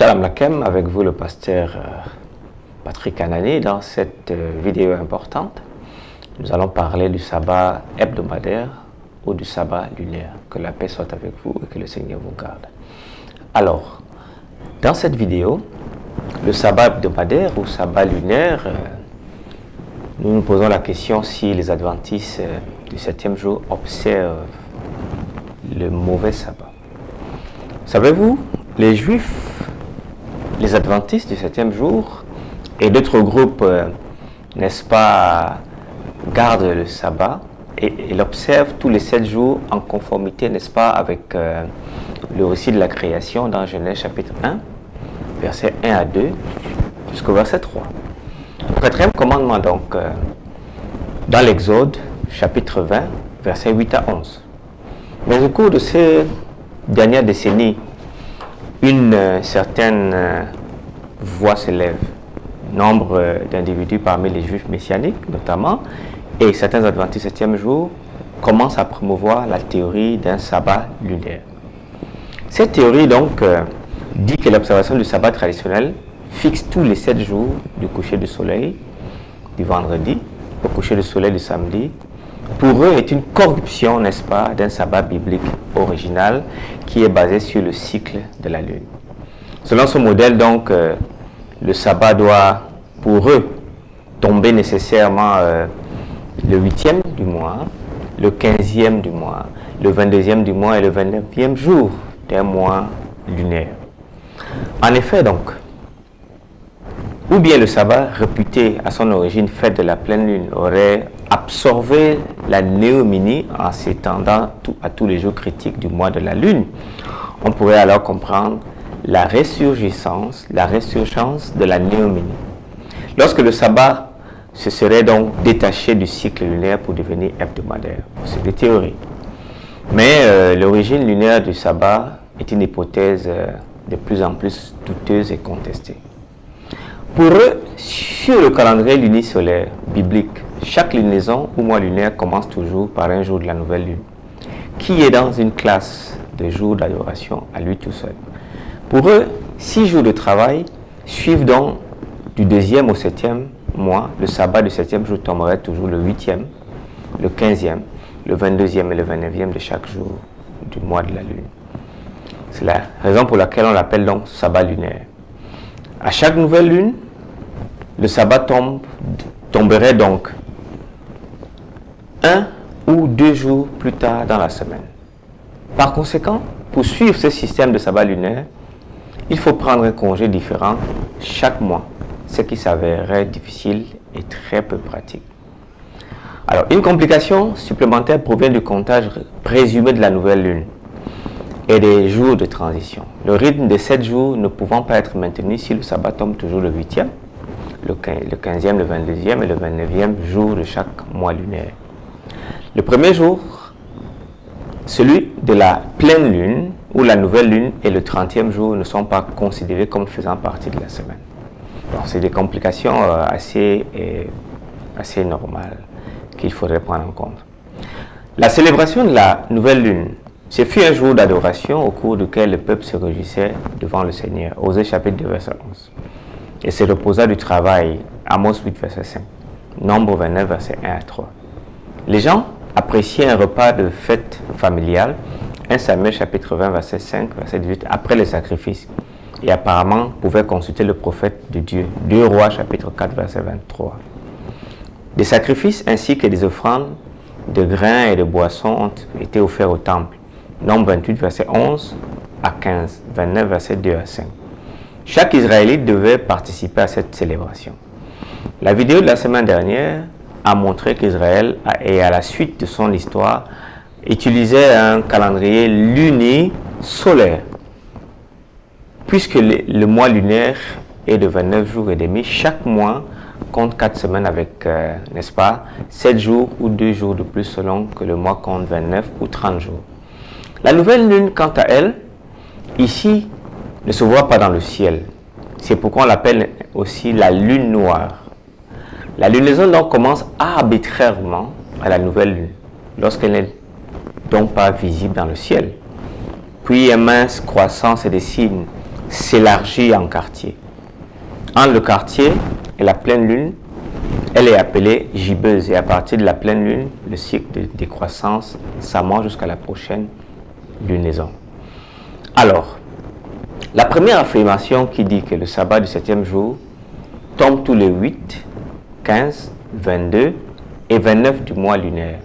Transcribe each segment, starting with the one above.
Shalom Lakem, avec vous le pasteur Patrick Anani. Dans cette vidéo importante, nous allons parler du sabbat hebdomadaire ou du sabbat lunaire. Que la paix soit avec vous et que le Seigneur vous garde. Alors, dans cette vidéo, le sabbat hebdomadaire ou sabbat lunaire, nous nous posons la question si les adventistes du 7e jour observent le mauvais sabbat. Savez-vous, les juifs, les adventistes du 7e jour et d'autres groupes, n'est-ce pas, gardent le sabbat et l'observent tous les 7 jours en conformité, n'est-ce pas, avec le récit de la création dans Genèse chapitre 1, versets 1 à 2 jusqu'au verset 3. Le 4e commandement donc, dans l'Exode chapitre 20, versets 8 à 11. Mais au cours de ces dernières décennies, une certaine voix s'élève. Nombre d'individus parmi les juifs messianiques notamment, et certains adventistes 7e jour, commencent à promouvoir la théorie d'un sabbat lunaire. Cette théorie donc dit que l'observation du sabbat traditionnel fixe tous les 7 jours du coucher du soleil du vendredi au coucher du soleil du samedi. Pour eux, est une corruption, n'est-ce pas, d'un sabbat biblique original qui est basé sur le cycle de la lune. Selon ce modèle, donc, le sabbat doit, pour eux, tomber nécessairement le 8e du mois, le 15e du mois, le 22e du mois et le 29e jour d'un mois lunaire. En effet, donc, ou bien le sabbat, réputé à son origine fête de la pleine lune, aurait absorbé la néoménie en s'étendant à tous les jours critiques du mois de la lune. On pourrait alors comprendre la résurgence de la néoménie. Lorsque le sabbat se serait donc détaché du cycle lunaire pour devenir hebdomadaire. C'est des théories. Mais l'origine lunaire du sabbat est une hypothèse de plus en plus douteuse et contestée. Pour eux, sur le calendrier lunisolaire biblique, chaque lunaison ou mois lunaire commence toujours par un jour de la nouvelle lune, qui est dans une classe de jours d'adoration à lui tout seul. Pour eux, 6 jours de travail suivent donc du 2e au 7e mois. Le sabbat du 7e jour tomberait toujours le 8e, le 15e, le 22e et le 29e de chaque jour du mois de la lune. C'est la raison pour laquelle on l'appelle donc sabbat lunaire. À chaque nouvelle lune, le sabbat tomberait donc 1 ou 2 jours plus tard dans la semaine. Par conséquent, pour suivre ce système de sabbat lunaire, il faut prendre un congé différent chaque mois, ce qui s'avérerait difficile et très peu pratique. Alors, une complication supplémentaire provient du comptage présumé de la nouvelle lune et des jours de transition. Le rythme de 7 jours ne pouvant pas être maintenu si le sabbat tombe toujours le 8e, le 15e, le 22e et le 29e jour de chaque mois lunaire. Le premier jour, celui de la pleine lune ou la nouvelle lune et le 30e jour ne sont pas considérés comme faisant partie de la semaine. Donc c'est des complications assez normales qu'il faudrait prendre en compte. La célébration de la nouvelle lune, ce fut un jour d'adoration au cours duquel le peuple se réjouissait devant le Seigneur. Osée chapitre 2 verset 11. Et se reposa du travail. Amos 8 verset 5. Nombre 29 verset 1 à 3. Les gens appréciaient un repas de fête familiale. 1 Samuel chapitre 20 verset 5 verset 18 après le sacrifice. Et apparemment pouvaient consulter le prophète de Dieu. 2 Rois chapitre 4 verset 23. Des sacrifices ainsi que des offrandes de grains et de boissons ont été offerts au temple. Nombre 28 verset 11 à 15, 29 verset 2 à 5. Chaque Israélite devait participer à cette célébration. La vidéo de la semaine dernière a montré qu'Israël, et à la suite de son histoire, utilisait un calendrier lunisolaire. Puisque le mois lunaire est de 29 jours et demi, chaque mois compte 4 semaines avec, n'est-ce pas, 7 jours ou 2 jours de plus selon que le mois compte 29 ou 30 jours. La nouvelle lune, quant à elle, ici, ne se voit pas dans le ciel. C'est pourquoi on l'appelle aussi la lune noire. La lunaison donc commence arbitrairement à la nouvelle lune, lorsqu'elle n'est donc pas visible dans le ciel. Puis une mince croissance se dessine s'élargit en quartier. Entre le quartier et la pleine lune, elle est appelée gibbeuse. Et à partir de la pleine lune, le cycle de décroissance s'amorce jusqu'à la prochaine lunaison. Alors, la première affirmation qui dit que le sabbat du 7e jour tombe tous les 8, 15, 22 et 29 du mois lunaire.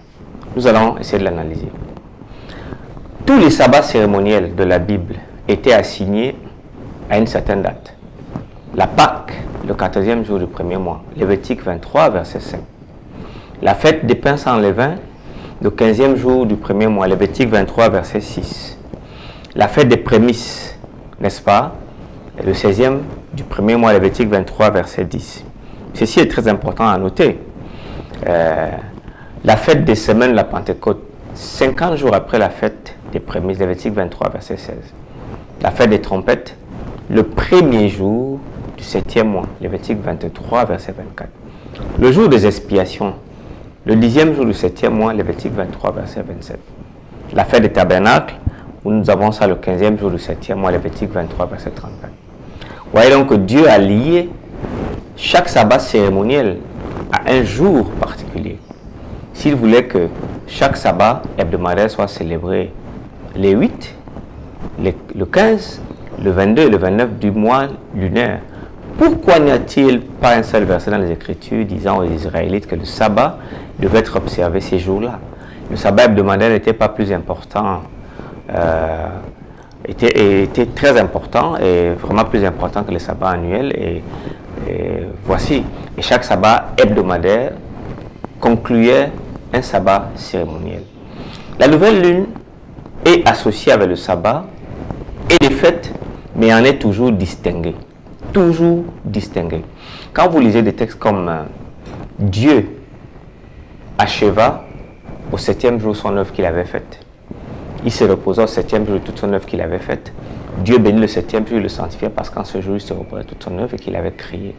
Nous allons essayer de l'analyser. Tous les sabbats cérémoniels de la Bible étaient assignés à une certaine date. La Pâque, le 14e jour du premier mois, Lévitique 23, verset 5. La fête des pains sans levain, le 15e jour du premier mois, Lévitique 23, verset 6. La fête des prémices, n'est-ce pas? Le 16e du premier mois, Lévitique 23, verset 10. Ceci est très important à noter. La fête des semaines de la Pentecôte, 50 jours après la fête des prémices, Lévitique 23, verset 16. La fête des trompettes, le premier jour du 7e mois, Lévitique 23, verset 24. Le jour des expiations, le 10e jour du 7e mois, Lévitique 23, verset 27. La fête des tabernacles, où nous avons ça le 15e jour du 7e mois, Lévitique 23, verset 34. Vous voyez donc que Dieu a lié chaque sabbat cérémoniel à un jour particulier. S'il voulait que chaque sabbat hebdomadaire soit célébré les 8, le 15, le 22 et le 29 du mois lunaire, pourquoi n'y a-t-il pas un seul verset dans les Écritures disant aux Israélites que le sabbat devait être observé ces jours-là? Le sabbat hebdomadaire n'était pas plus important, était très important et vraiment plus important que le sabbat annuel. Et voici, et chaque sabbat hebdomadaire concluait un sabbat cérémoniel. La nouvelle lune est associée avec le sabbat et les fêtes, mais en est toujours distinguée. Toujours distinguée. Quand vous lisez des textes comme Dieu acheva au 7e jour son œuvre qu'il avait faite. Il se reposa au 7e jour de toute son œuvre qu'il avait faite. Dieu bénit le 7e jour, il le sanctifia parce qu'en ce jour, il se reposait toute son œuvre et qu'il avait créé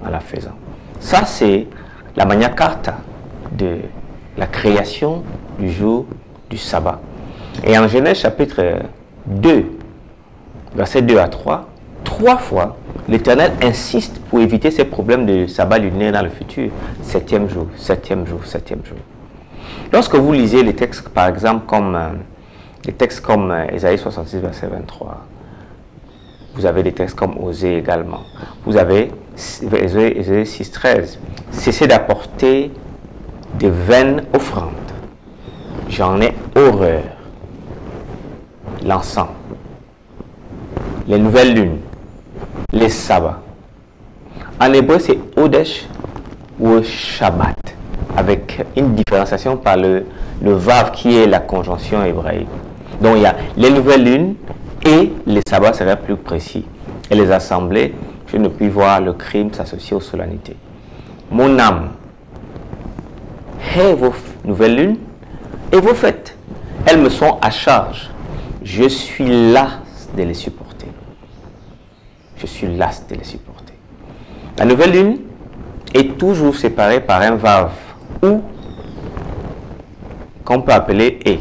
en la faisant. Ça, c'est la Magna Carta de la création du jour du sabbat. Et en Genèse chapitre 2, versets 2 à 3, 3 fois, l'Éternel insiste pour éviter ces problèmes de sabbat lunaire dans le futur. 7e jour, 7e jour, 7e jour. Lorsque vous lisez les textes, par exemple, comme Ésaïe 66, verset 23, vous avez des textes comme Osée également. Vous avez Ésaïe 6, 13. Cessez d'apporter de vaines offrandes. J'en ai horreur. L'encens, les nouvelles lunes, les sabbats. En hébreu, c'est Odesh ou Shabbat, avec une différenciation par le vav qui est la conjonction hébraïque. Donc il y a les nouvelles lunes et les sabbats seraient plus précis. Et les assemblées, je ne puis voir le crime s'associer aux solennités. Mon âme, hait vos nouvelles lunes et vos fêtes. Elles me sont à charge. Je suis las de les supporter. Je suis las de les supporter. La nouvelle lune est toujours séparée par un vav ou qu'on peut appeler et.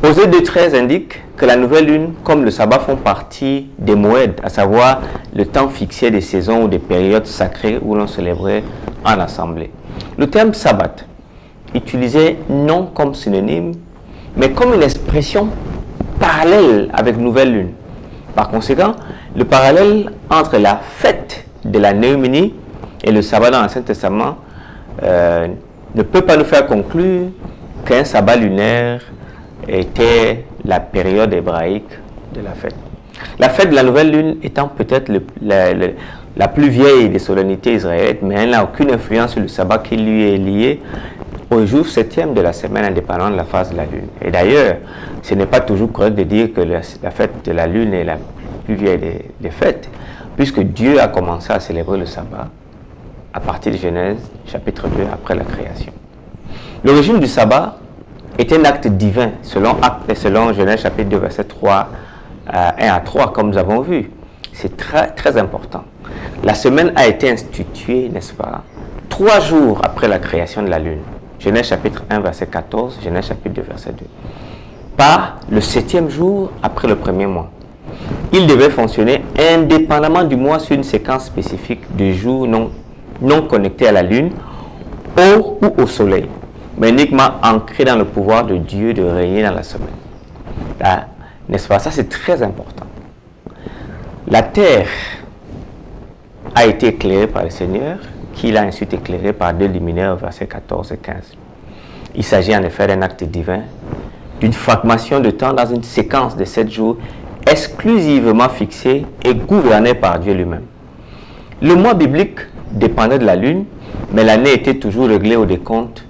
Osée 2.13 indique que la nouvelle lune, comme le sabbat, font partie des moed, à savoir le temps fixé des saisons ou des périodes sacrées où l'on célébrait en assemblée. Le terme sabbat, utilisé non comme synonyme, mais comme une expression parallèle avec nouvelle lune. Par conséquent, le parallèle entre la fête de la Néuménie et le sabbat dans l'Ancien Testament ne peut pas nous faire conclure qu'un sabbat lunaire était la période hébraïque de la fête. La fête de la nouvelle lune étant peut-être la plus vieille des solennités israéliennes, mais elle n'a aucune influence sur le sabbat qui lui est lié au jour 7e de la semaine indépendante de la phase de la lune. Et d'ailleurs, ce n'est pas toujours correct de dire que la fête de la lune est la plus vieille des fêtes, puisque Dieu a commencé à célébrer le sabbat à partir de Genèse chapitre 2 après la création. L'origine du sabbat est un acte divin, selon Genèse chapitre 2 verset 3, 1 à 3, comme nous avons vu. C'est très, très important. La semaine a été instituée, n'est-ce pas, 3 jours après la création de la lune. Genèse chapitre 1 verset 14, Genèse chapitre 2 verset 2. Par le 7e jour après le premier mois. il devait fonctionner indépendamment du mois sur une séquence spécifique de jours non connectés à la lune ou au soleil, mais uniquement ancré dans le pouvoir de Dieu de régner dans la semaine. N'est-ce pas? Ça, c'est très important. La terre a été éclairée par le Seigneur, qui l'a ensuite éclairée par 2 luminaires, versets 14 et 15. Il s'agit en effet d'un acte divin, d'une fragmentation de temps dans une séquence de 7 jours exclusivement fixée et gouvernée par Dieu lui-même. Le mois biblique dépendait de la lune, mais l'année était toujours réglée au décompte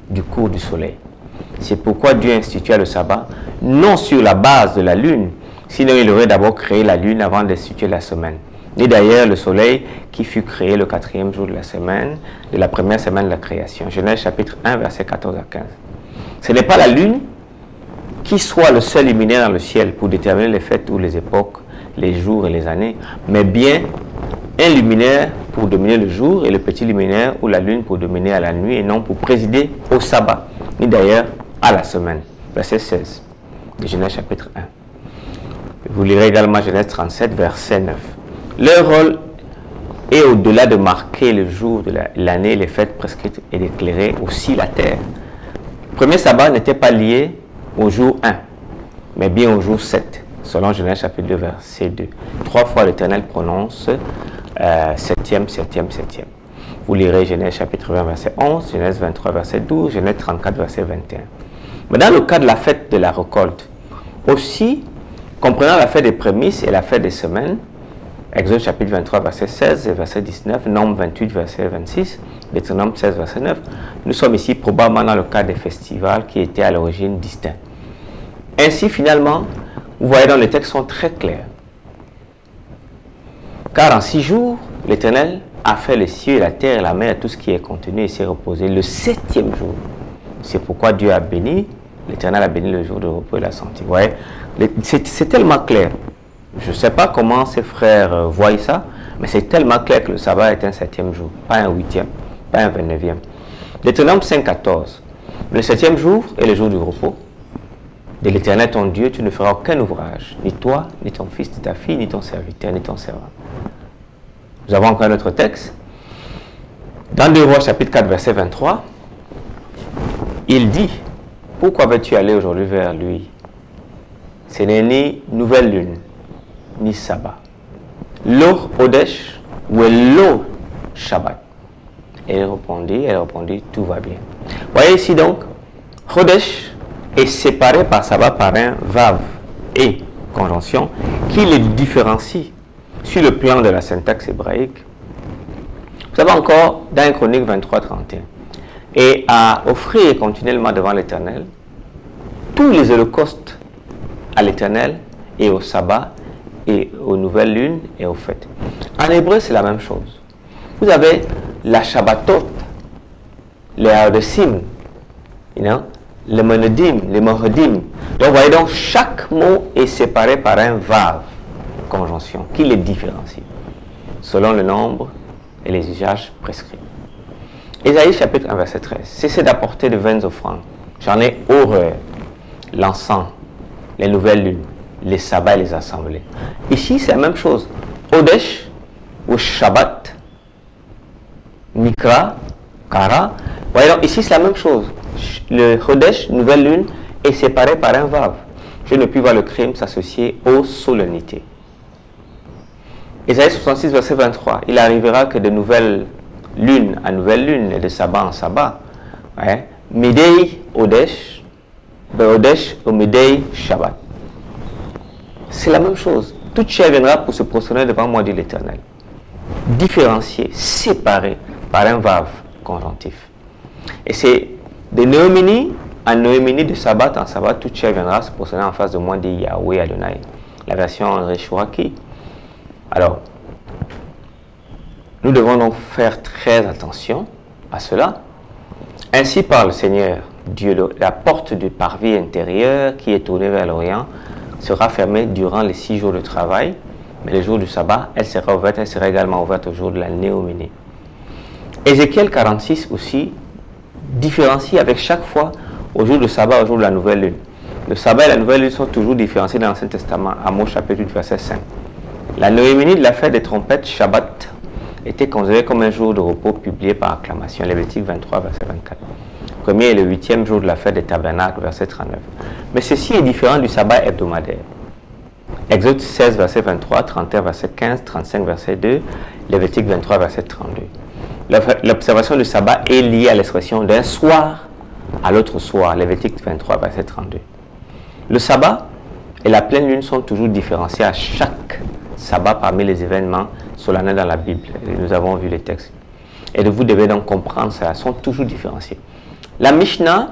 du cours du soleil. C'est pourquoi Dieu institua le sabbat, non sur la base de la lune, sinon il aurait d'abord créé la lune avant d'instituer la semaine. Et d'ailleurs le soleil qui fut créé le 4e jour de la semaine, de la première semaine de la création. Genèse chapitre 1, versets 14 à 15. Ce n'est pas la lune qui soit le seul luminaire dans le ciel pour déterminer les fêtes ou les époques, les jours et les années, mais bien un luminaire pour dominer le jour et le petit luminaire ou la lune pour dominer à la nuit et non pour présider au sabbat, ni d'ailleurs à la semaine. Verset 16 de Genèse chapitre 1. Vous lirez également Genèse 37, verset 9. Leur rôle est au-delà de marquer le jour de l'année, les fêtes prescrites et d'éclairer aussi la terre. Le premier sabbat n'était pas lié au jour 1, mais bien au jour 7, selon Genèse chapitre 2, verset 2. 3 fois l'Éternel prononce septième, septième, septième. Vous lirez Genèse chapitre 20, verset 11, Genèse 23, verset 12, Genèse 34, verset 21. Mais dans le cas de la fête de la récolte, aussi, comprenant la fête des prémices et la fête des semaines, Exode chapitre 23, verset 16 et verset 19, Nombre 28, verset 26, Deutéronome 16, verset 9, nous sommes ici probablement dans le cas des festivals qui étaient à l'origine distincts. Ainsi, finalement, vous voyez dans les textes sont très clairs. Car en 6 jours, l'Éternel a fait les cieux et la terre et la mer et tout ce qui est contenu et s'est reposé le 7e jour. C'est pourquoi Dieu a béni, l'Éternel a béni le jour de repos et l'a sanctifié. Vous voyez, c'est tellement clair. Je ne sais pas comment ces frères voient ça, mais c'est tellement clair que le sabbat est un 7e jour, pas un 8e, pas un 29e. Deutéronome 5,14. Le 7e jour est le jour du repos. De l'Éternel ton Dieu, tu ne feras aucun ouvrage, ni toi, ni ton fils, ni ta fille, ni ton serviteur, ni ton servant. Nous avons encore un autre texte. Dans 2 Rois chapitre 4, verset 23, il dit, pourquoi veux-tu aller aujourd'hui vers lui? Ce n'est ni nouvelle lune, ni sabbat. Lo Hodesh ou Lo Shabbat. Elle répondit, tout va bien. Voyez ici donc, Hodesh est séparé par sabbat par un vav et conjonction qui les différencie sur le plan de la syntaxe hébraïque. Vous savez encore dans 1 Chronique 23, 31. Et à offrir continuellement devant l'Éternel tous les holocaustes à l'Éternel et au sabbat et aux nouvelles lunes et aux fêtes. En hébreu, c'est la même chose. Vous avez la Shabbatot, les Ardesim, les Monodim, les Mohodim. Donc, vous voyez, donc, chaque mot est séparé par un vav, conjonction, qui les différencie, selon le nombre et les usages prescrits. Ésaïe chapitre 1, verset 13. Cessez d'apporter de vaines offrandes. J'en ai horreur. L'encens, les nouvelles lunes, les sabbats et les assemblées. Ici, c'est la même chose. Hodesh, ou Shabbat, Mikra, Kara. Voyez, donc ici, c'est la même chose. Le Hodesh, nouvelle lune, est séparé par un vav. Je ne puis voir le crime s'associer aux solennités. Ésaïe 66, verset 23. Il arrivera que de nouvelles lunes à nouvelle lune et de sabbat en sabbat. Midei Hodesh, Behodesh ou Midei Shabbat. C'est la même chose. Toute chair viendra pour se prosterner devant moi, dit l'Éternel. Différencié, séparé par un vav conjonctif. Et c'est de Noémini à Noémini, de sabbat en sabbat, toute chair viendra se prosterner en face de moi, dit Yahweh Adonai. La version Reshwaki. Alors, nous devons donc faire très attention à cela. Ainsi parle le Seigneur Dieu, la porte du parvis intérieur qui est tournée vers l'Orient sera fermée durant les 6 jours de travail, mais le jour du sabbat, elle sera ouverte, elle sera également ouverte au jour de la Néoménie. Ézéchiel 46 aussi différencie avec chaque fois au jour du sabbat, au jour de la nouvelle lune. Le sabbat et la nouvelle lune sont toujours différenciés dans l'Ancien Testament. Amos chapitre 8, verset 5. La noémie de la fête des trompettes, Shabbat, était considérée comme un jour de repos publié par acclamation. Lévitique 23, verset 24. Premier et le 8e jour de la fête des tabernacles, verset 39. Mais ceci est différent du sabbat hebdomadaire. Exode 16, verset 23, 31, verset 15, 35, verset 2, Lévitique 23, verset 32. L'observation du sabbat est liée à l'expression d'un soir à l'autre soir, Lévitique 23, verset 32. Le sabbat et la pleine lune sont toujours différenciés à chaque sabbat parmi les événements solennels dans la Bible. Nous avons vu les textes. Et vous devez donc comprendre ça, sont toujours différenciés. La Mishnah,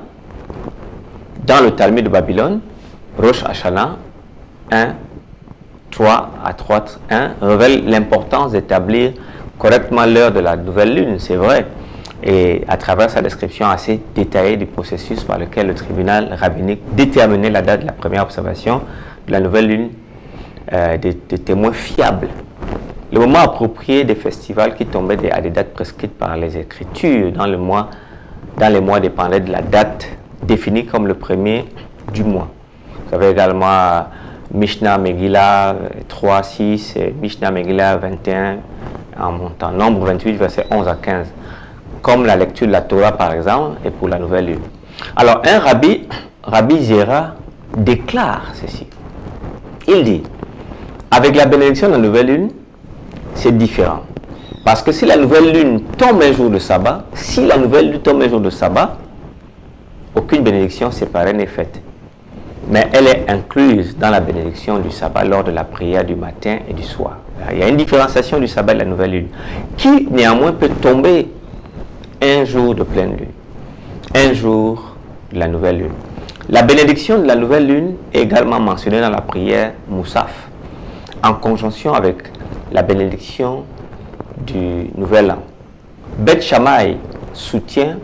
dans le Talmud de Babylone, Rosh Hashanah 1, 3 à 3, 1, révèle l'importance d'établir correctement l'heure de la nouvelle lune, c'est vrai, et à travers sa description assez détaillée du processus par lequel le tribunal rabbinique déterminait la date de la première observation de la nouvelle lune, des témoins fiables. Le moment approprié des festivals qui tombaient à des dates prescrites par les Écritures dans les mois dépendait de la date définie comme le premier du mois. Vous avez également Mishnah Megillah 3, 6 et Mishnah Megillah 21 en montant. Nombre 28, versets 11 à 15. Comme la lecture de la Torah par exemple et pour la nouvelle lune. Alors un Rabbi Zera déclare ceci. Il dit, avec la bénédiction de la nouvelle lune, c'est différent. Parce que si la nouvelle lune tombe un jour de sabbat, aucune bénédiction séparée n'est faite. Mais elle est incluse dans la bénédiction du sabbat lors de la prière du matin et du soir. Il y a une différenciation du sabbat de la nouvelle lune, qui néanmoins peut tomber un jour de pleine lune, un jour de la nouvelle lune. La bénédiction de la nouvelle lune est également mentionnée dans la prière Moussaf, en conjonction avec la bénédiction du nouvel an. Beth Shammai soutient,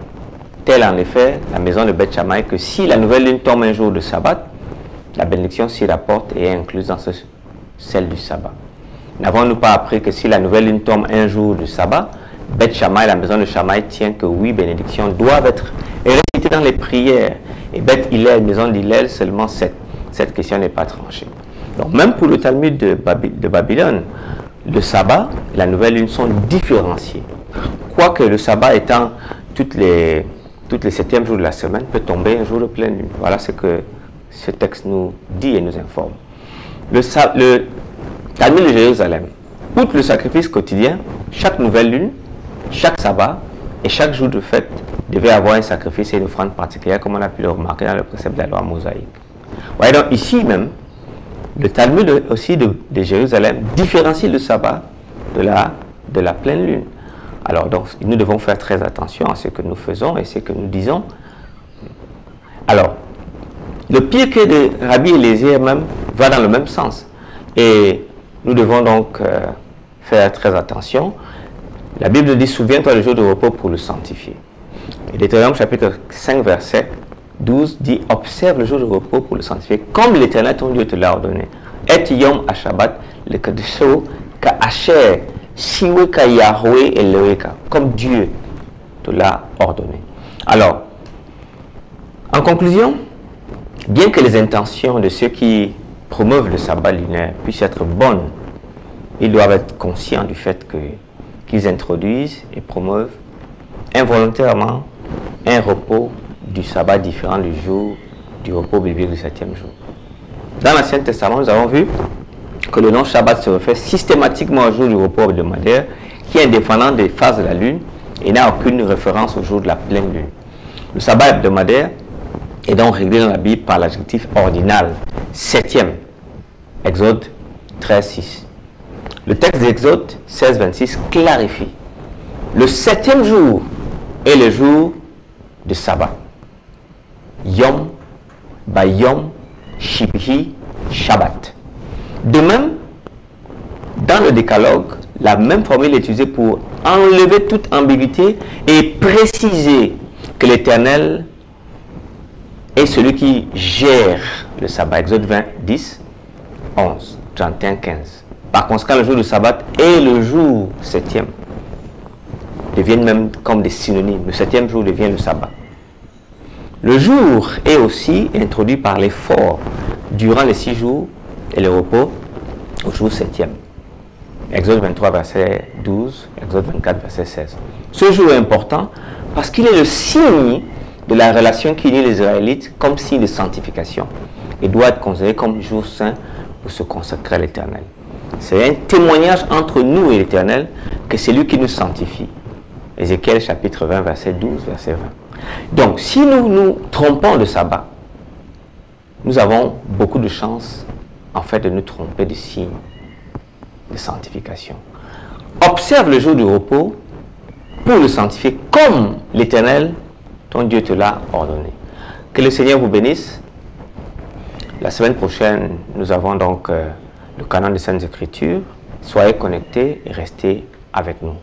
tel en effet la maison de Beth Shammai, que si la nouvelle lune tombe un jour de sabbat, la bénédiction s'y rapporte et est incluse dans celle du sabbat. N'avons-nous pas appris que si la nouvelle lune tombe un jour de sabbat, Beth Shammai, la maison de Shammai, tient que oui, bénédictions doivent être récitées dans les prières. Et Beth Hillel, maison d'Hillel, seulement 7. Cette question n'est pas tranchée. Donc même pour le Talmud de Babylone, le sabbat et la nouvelle lune sont différenciés. Quoique le sabbat étant toutes les 7e jours de la semaine, peut tomber un jour de pleine lune. Voilà ce que ce texte nous dit et nous informe. Le Talmud de Jérusalem, outre le sacrifice quotidien, chaque nouvelle lune, chaque sabbat et chaque jour de fête devait avoir un sacrifice et une offrande particulière, comme on a pu le remarquer dans le précepte de la loi mosaïque. Voyez donc ici même, le Talmud aussi de Jérusalem différencie le sabbat de la pleine lune. Alors donc nous devons faire très attention à ce que nous faisons et ce que nous disons. Alors, le piquet de Rabbi Eliezer même va dans le même sens. Et nous devons donc faire très attention. La Bible dit, souviens-toi du jour de repos pour le sanctifier. Et Deutéronome chapitre 5 verset 12 dit, observe le jour de repos pour le sanctifier, comme l'Éternel ton Dieu te l'a ordonné. Et yom à Shabbat, le kadesho ka asher, shiwe ka Yahweh Eloheka, comme Dieu te l'a ordonné. Alors, en conclusion, bien que les intentions de ceux qui promeuvent le sabbat lunaire puissent être bonnes, ils doivent être conscients du fait qu'ils introduisent et promeuvent involontairement un repos du sabbat différent du jour du repos biblique du 7e jour. Dans l'Ancien Testament, nous avons vu que le nom Shabbat se réfère systématiquement au jour du repos hebdomadaire qui est indépendant des phases de la lune et n'a aucune référence au jour de la pleine lune. Le sabbat hebdomadaire est donc réglé dans la Bible par l'adjectif ordinal, 7e, Exode 13, 6. Le texte d'Exode 16, 26 clarifie. Le 7e jour est le jour de sabbat. Yom, Bayom, Shibhi, Shabbat. De même, dans le décalogue, la même formule est utilisée pour enlever toute ambiguïté et préciser que l'Éternel est celui qui gère le sabbat. Exode 20, 10, 11, 31, 15. Par conséquent, le jour du sabbat et le jour 7e deviennent même comme des synonymes. Le 7e jour devient le sabbat. Le jour est aussi introduit par l'effort durant les 6 jours et le repos au jour 7e. Exode 23, verset 12, Exode 24, verset 16. Ce jour est important parce qu'il est le signe de la relation qui lie les Israélites comme signe de sanctification et doit être considéré comme jour saint pour se consacrer à l'Éternel. C'est un témoignage entre nous et l'Éternel que c'est lui qui nous sanctifie. Ézéchiel chapitre 20, verset 12, verset 20. Donc, si nous nous trompons de sabbat, nous avons beaucoup de chances, en fait, de nous tromper de signe de sanctification. Observe le jour du repos pour le sanctifier comme l'Éternel, ton Dieu, te l'a ordonné. Que le Seigneur vous bénisse. La semaine prochaine, nous avons donc le canon des Saintes Écritures. Soyez connectés et restez avec nous.